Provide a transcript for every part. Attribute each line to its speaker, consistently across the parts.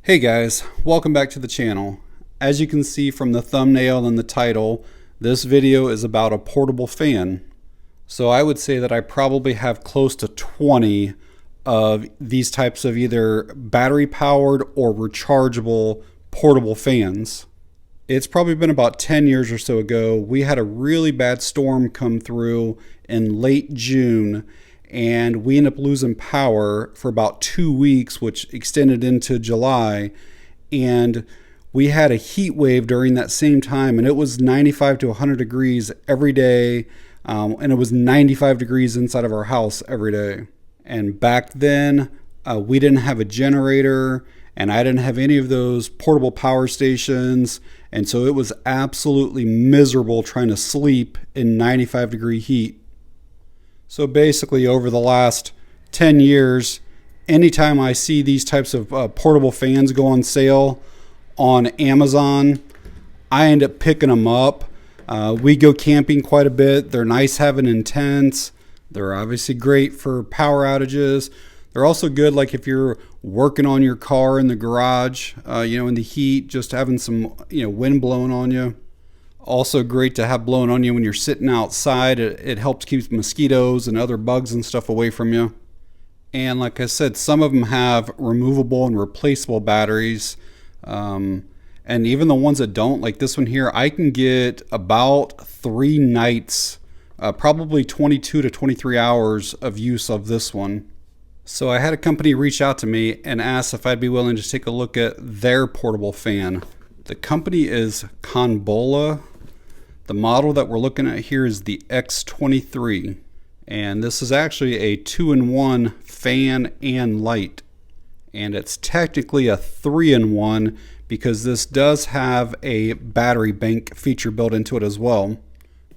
Speaker 1: Hey guys, welcome back to the channel. As you can see from the thumbnail and the title, this video is about a portable fan. So I would say that I probably have close to 20 of these types of either battery powered or rechargeable portable fans. It's probably been about 10 years or so ago. We had a really bad storm come through in late June, and we ended up losing power for about 2 weeks, which extended into July. And we had a heat wave during that same time, and it was 95 to 100 degrees every day. And it was 95 degrees inside of our house every day. And back then, we didn't have a generator, and I didn't have any of those portable power stations. And so it was absolutely miserable trying to sleep in 95 degree heat. So basically, over the last 10 years, anytime I see these types of portable fans go on sale on Amazon, I end up picking them up. We go camping quite a bit. They're nice having in tents. They're obviously great for power outages. They're also good like if you're working on your car in the garage, in the heat, just having some, wind blowing on you. Also great to have blown on you when you're sitting outside. It helps keep mosquitoes and other bugs and stuff away from you. And like I said, some of them have removable and replaceable batteries. And even the ones that don't, like this one here, I can get about 3 nights, probably 22 to 23 hours of use of this one. So I had a company reach out to me and ask if I'd be willing to take a look at their portable fan. The company is Conbola. The model that we're looking at here is the X23. And this is actually a 2-in-1 fan and light. And it's technically a 3-in-1 because this does have a battery bank feature built into it as well.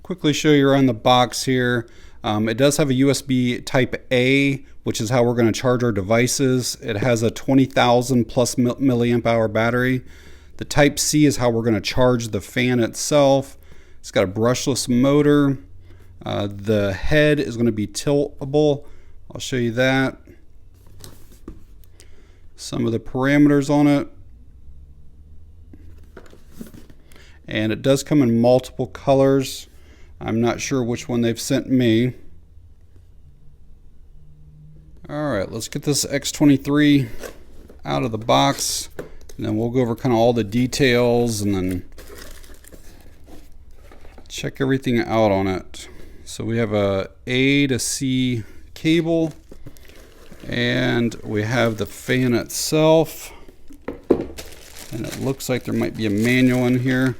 Speaker 1: Quickly show you around the box here. It does have a USB type A, which is how we're going to charge our devices. It has a 20,000 plus milliamp hour battery. The type C is how we're going to charge the fan itself. It's got a brushless motor. The head is going to be tiltable. I'll show you that. Some of the parameters on it. And it does come in multiple colors. I'm not sure which one they've sent me. Alright, let's get this X23 out of the box. And then we'll go over kind of all the details and then check everything out on it. So we have a A to C cable, and we have the fan itself, and it looks like there might be a manual in here.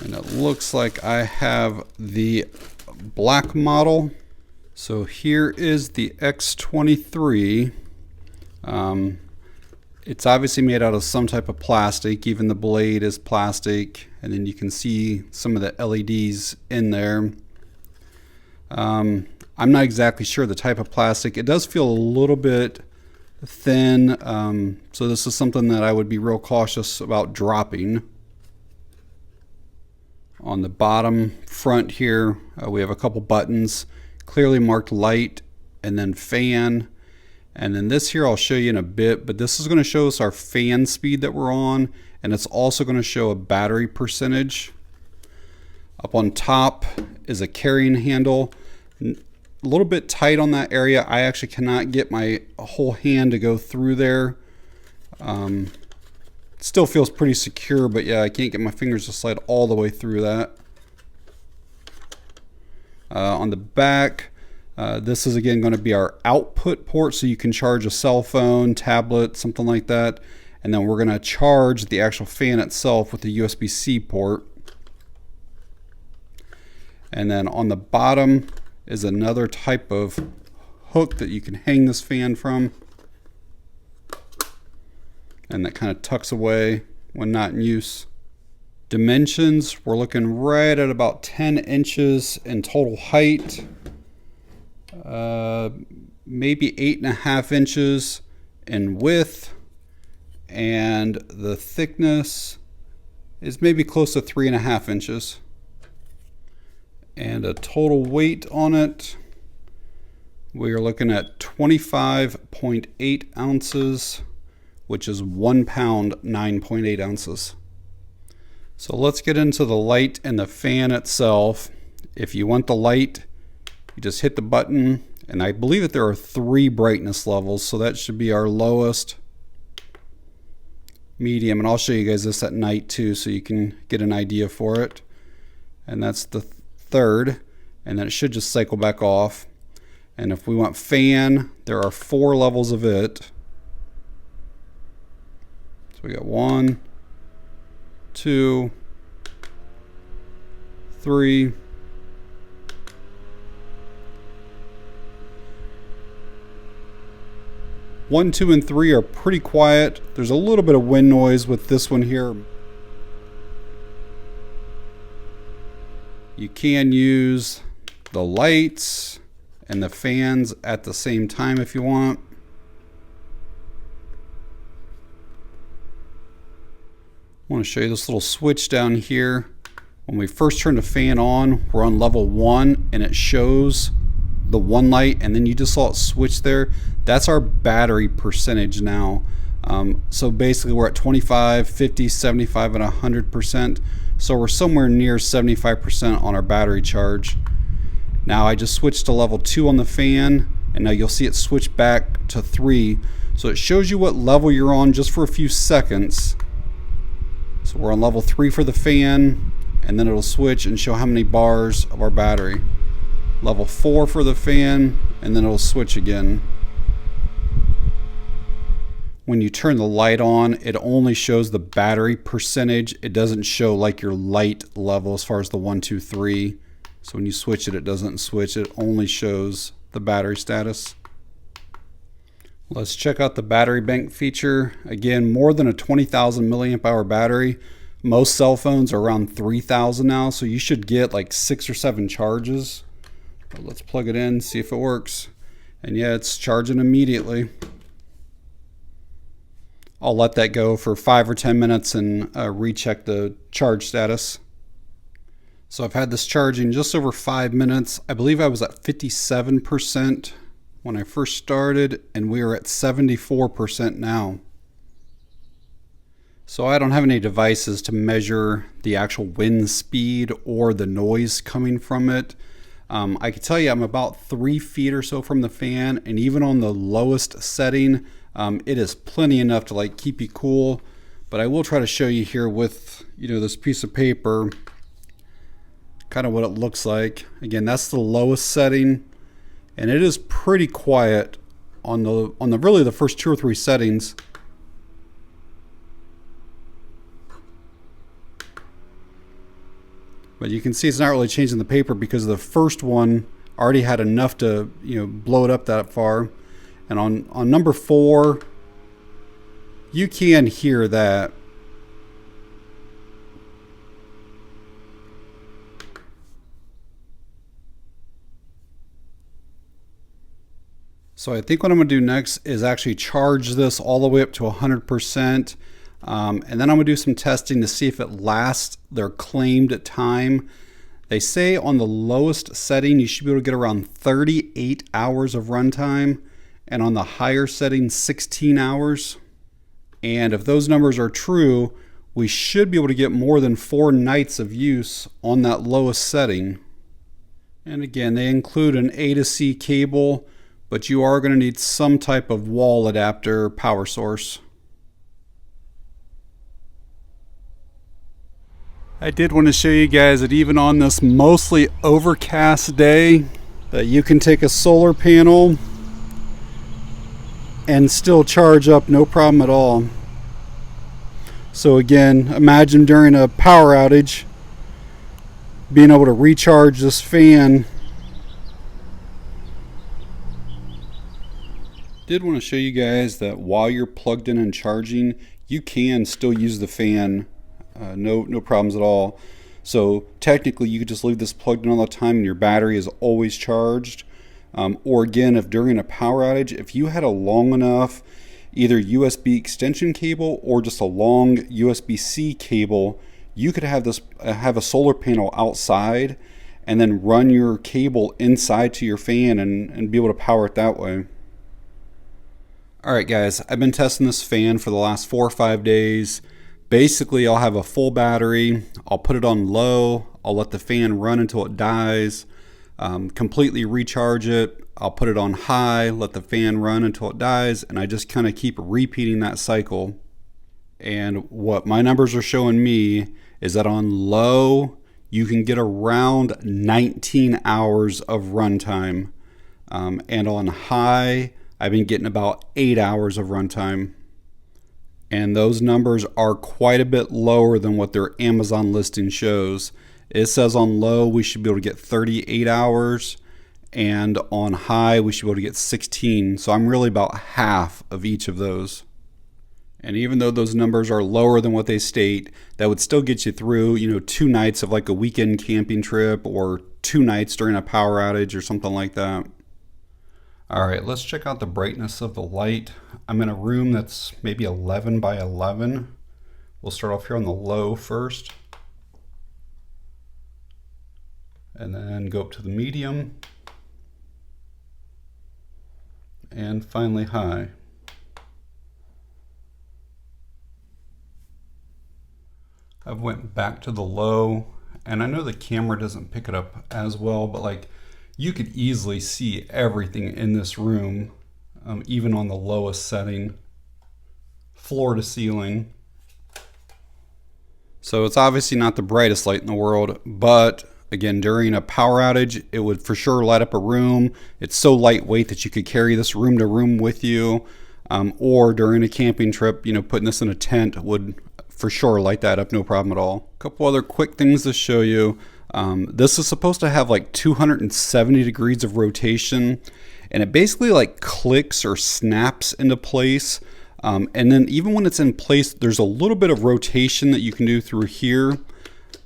Speaker 1: And it looks like I have the black model. So here is the X23. It's obviously made out of some type of plastic. Even the blade is plastic, and then you can see some of the LEDs in there. I'm not exactly sure the type of plastic. It does feel a little bit thin, so this is something that I would be real cautious about dropping. On the bottom front here, we have a couple buttons, clearly marked light and then fan. And then this here I'll show you in a bit, but this is going to show us our fan speed that we're on, and it's also going to show a battery percentage. Up on top is a carrying handle. A little bit tight on that area. I actually cannot get my whole hand to go through there. It still feels pretty secure, but yeah, I can't get my fingers to slide all the way through that. On the back, this is again going to be our output port, so you can charge a cell phone, tablet, something like that. And then we're going to charge the actual fan itself with the USB-C port. And then on the bottom is another type of hook that you can hang this fan from. And that kind of tucks away when not in use. Dimensions, we're looking right at about 10 inches in total height. Maybe 8.5 inches in width, and the thickness is maybe close to 3.5 inches. And a total weight on it We are looking at 25.8 ounces, which is 1 pound, 9.8 ounces. So let's get into the light and the fan itself. If you want the light, you just hit the button, and I believe that there are 3 brightness levels, so that should be our lowest, medium, and I'll show you guys this at night too so you can get an idea for it. And that's the 3rd, and then it should just cycle back off. And if we want fan, there are 4 levels of it. So we got 1, 2, 3, 1, 2, and 3 are pretty quiet. There's a little bit of wind noise with this one here. You can use the lights and the fans at the same time if you want. I want to show you this little switch down here. When we first turn the fan on, we're on level 1 and it shows the 1 light, and then you just saw it switch there. That's our battery percentage now. So basically we're at 25, 50, 75, and 100%. So we're somewhere near 75% on our battery charge. Now I just switched to level 2 on the fan, and now you'll see it switch back to 3. So it shows you what level you're on just for a few seconds. So we're on level 3 for the fan, and then it'll switch and show how many bars of our battery. Level 4 for the fan, and then it'll switch again. When you turn the light on, it only shows the battery percentage. It doesn't show like your light level as far as the 1, 2, 3. So when you switch it, it doesn't switch. It only shows the battery status. Let's check out the battery bank feature. Again, more than a 20,000 milliamp hour battery. Most cell phones are around 3,000 now, so you should get like 6 or 7 charges. But let's plug it in, see if it works. And yeah, it's charging immediately. I'll let that go for 5 or 10 minutes and recheck the charge status. So I've had this charging just over 5 minutes. I believe I was at 57% when I first started, and we are at 74% now. So I don't have any devices to measure the actual wind speed or the noise coming from it. I can tell you I'm about 3 feet or so from the fan, and even on the lowest setting, it is plenty enough to like keep you cool. But I will try to show you here with this piece of paper kind of what it looks like. Again, that's the lowest setting, and it is pretty quiet on the really the first 2 or 3 settings. But you can see it's not really changing the paper because the first one already had enough to blow it up that far. And on number 4, you can hear that. So I think what I'm going to do next is actually charge this all the way up to 100%. And then I'm going to do some testing to see if it lasts their claimed time. They say on the lowest setting you should be able to get around 38 hours of runtime, and on the higher setting 16 hours. And if those numbers are true, we should be able to get more than 4 nights of use on that lowest setting. And again, they include an A to C cable, but you are going to need some type of wall adapter power source. I did want to show you guys that even on this mostly overcast day, that you can take a solar panel and still charge up no problem at all. So again, imagine during a power outage being able to recharge this fan. Did want to show you guys that while you're plugged in and charging, you can still use the fan. No problems at all. So technically you could just leave this plugged in all the time and your battery is always charged. Or again, if during a power outage, if you had a long enough either USB extension cable or just a long USB-C cable, you could have a solar panel outside, and then run your cable inside to your fan and be able to power it that way. Alright guys, I've been testing this fan for the last 4 or 5 days. Basically, I'll have a full battery, I'll put it on low, I'll let the fan run until it dies, completely recharge it, I'll put it on high, let the fan run until it dies, and I just kind of keep repeating that cycle. And what my numbers are showing me is that on low, you can get around 19 hours of runtime. And on high, I've been getting about 8 hours of runtime. And those numbers are quite a bit lower than what their Amazon listing shows. It says on low, we should be able to get 38 hours. And on high, we should be able to get 16. So I'm really about half of each of those. And even though those numbers are lower than what they state, that would still get you through, 2 nights of like a weekend camping trip or 2 nights during a power outage or something like that. All right, let's check out the brightness of the light. I'm in a room that's maybe 11 by 11. We'll start off here on the low first. And then go up to the medium. And finally high. I've went back to the low, and I know the camera doesn't pick it up as well, but like you could easily see everything in this room, even on the lowest setting, floor to ceiling. So it's obviously not the brightest light in the world, but again, during a power outage, it would for sure light up a room. It's so lightweight that you could carry this room to room with you, or during a camping trip, putting this in a tent would for sure light that up, no problem at all. A couple other quick things to show you. This is supposed to have like 270 degrees of rotation, and it basically like clicks or snaps into place. And then even when it's in place, there's a little bit of rotation that you can do through here.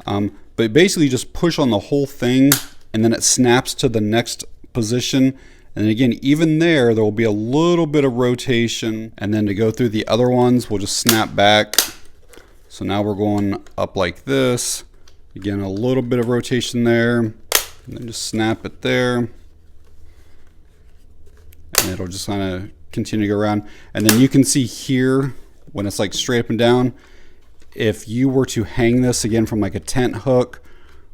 Speaker 1: But basically just push on the whole thing and then it snaps to the next position. And again, even there will be a little bit of rotation, and then to go through the other ones, we'll just snap back. So now we're going up like this. Again, a little bit of rotation there, and then just snap it there. And it'll just kind of continue to go around. And then you can see here, when it's like straight up and down, if you were to hang this again from like a tent hook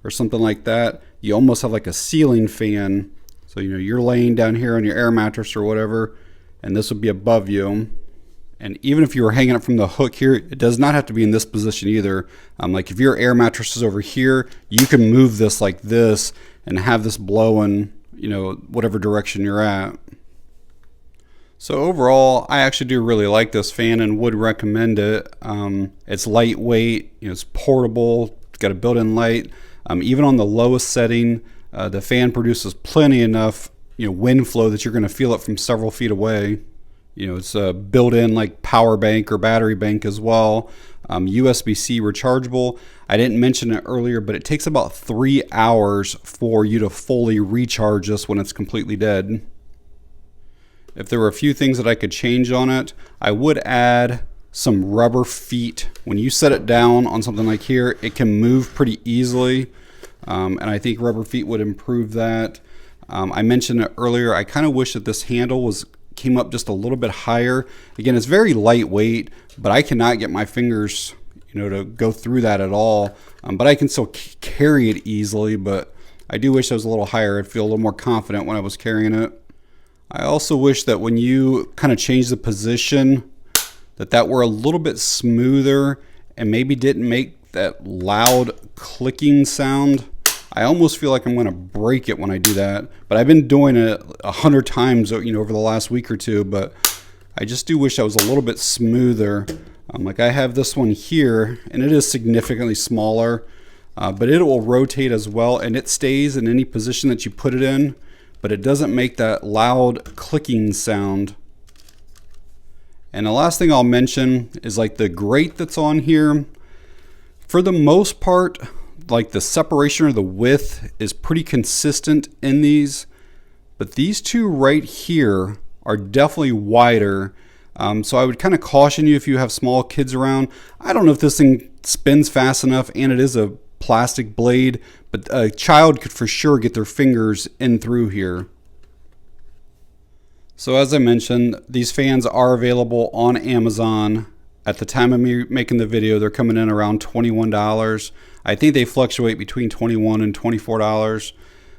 Speaker 1: or something like that, you almost have like a ceiling fan. So, you're laying down here on your air mattress or whatever, and this would be above you. And even if you were hanging it from the hook here, it does not have to be in this position either. Like if your air mattress is over here, you can move this like this and have this blowing, whatever direction you're at. So overall, I actually do really like this fan and would recommend it. It's lightweight, it's portable, it's got a built-in light. Even on the lowest setting, the fan produces plenty enough, wind flow that you're going to feel it from several feet away. It's a built-in like power bank or battery bank as well. USB-C rechargeable. I didn't mention it earlier, but it takes about 3 hours for you to fully recharge this when it's completely dead. If there were a few things that I could change on it, I would add some rubber feet. When you set it down on something like here, it can move pretty easily. And I think rubber feet would improve that. I mentioned it earlier, I kind of wish that this handle came up just a little bit higher. Again, it's very lightweight, but I cannot get my fingers, to go through that at all. But I can still carry it easily, but I do wish it was a little higher. I'd feel a little more confident when I was carrying it. I also wish that when you kind of change the position, that were a little bit smoother and maybe didn't make that loud clicking sound. I almost feel like I'm going to break it when I do that, but I've been doing it 100 times, over the last week or two, but I just do wish I was a little bit smoother. Like I have this one here, and it is significantly smaller, but it will rotate as well, and it stays in any position that you put it in, but it doesn't make that loud clicking sound. And the last thing I'll mention is like the grate that's on here. For the most part, like the separation or the width is pretty consistent in these, but these two right here are definitely wider. So I would kind of caution you if you have small kids around. I don't know if this thing spins fast enough, and it is a plastic blade, but a child could for sure get their fingers in through here. So as I mentioned, these fans are available on Amazon. At the time of me making the video, they're coming in around $21. I think they fluctuate between $21 and $24.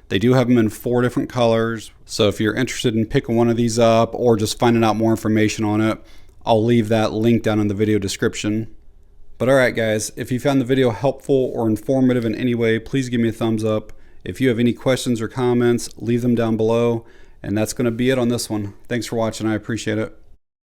Speaker 1: They do have them in 4 different colors. So if you're interested in picking one of these up or just finding out more information on it, I'll leave that link down in the video description. But alright guys, if you found the video helpful or informative in any way, please give me a thumbs up. If you have any questions or comments, leave them down below. And that's going to be it on this one. Thanks for watching. I appreciate it.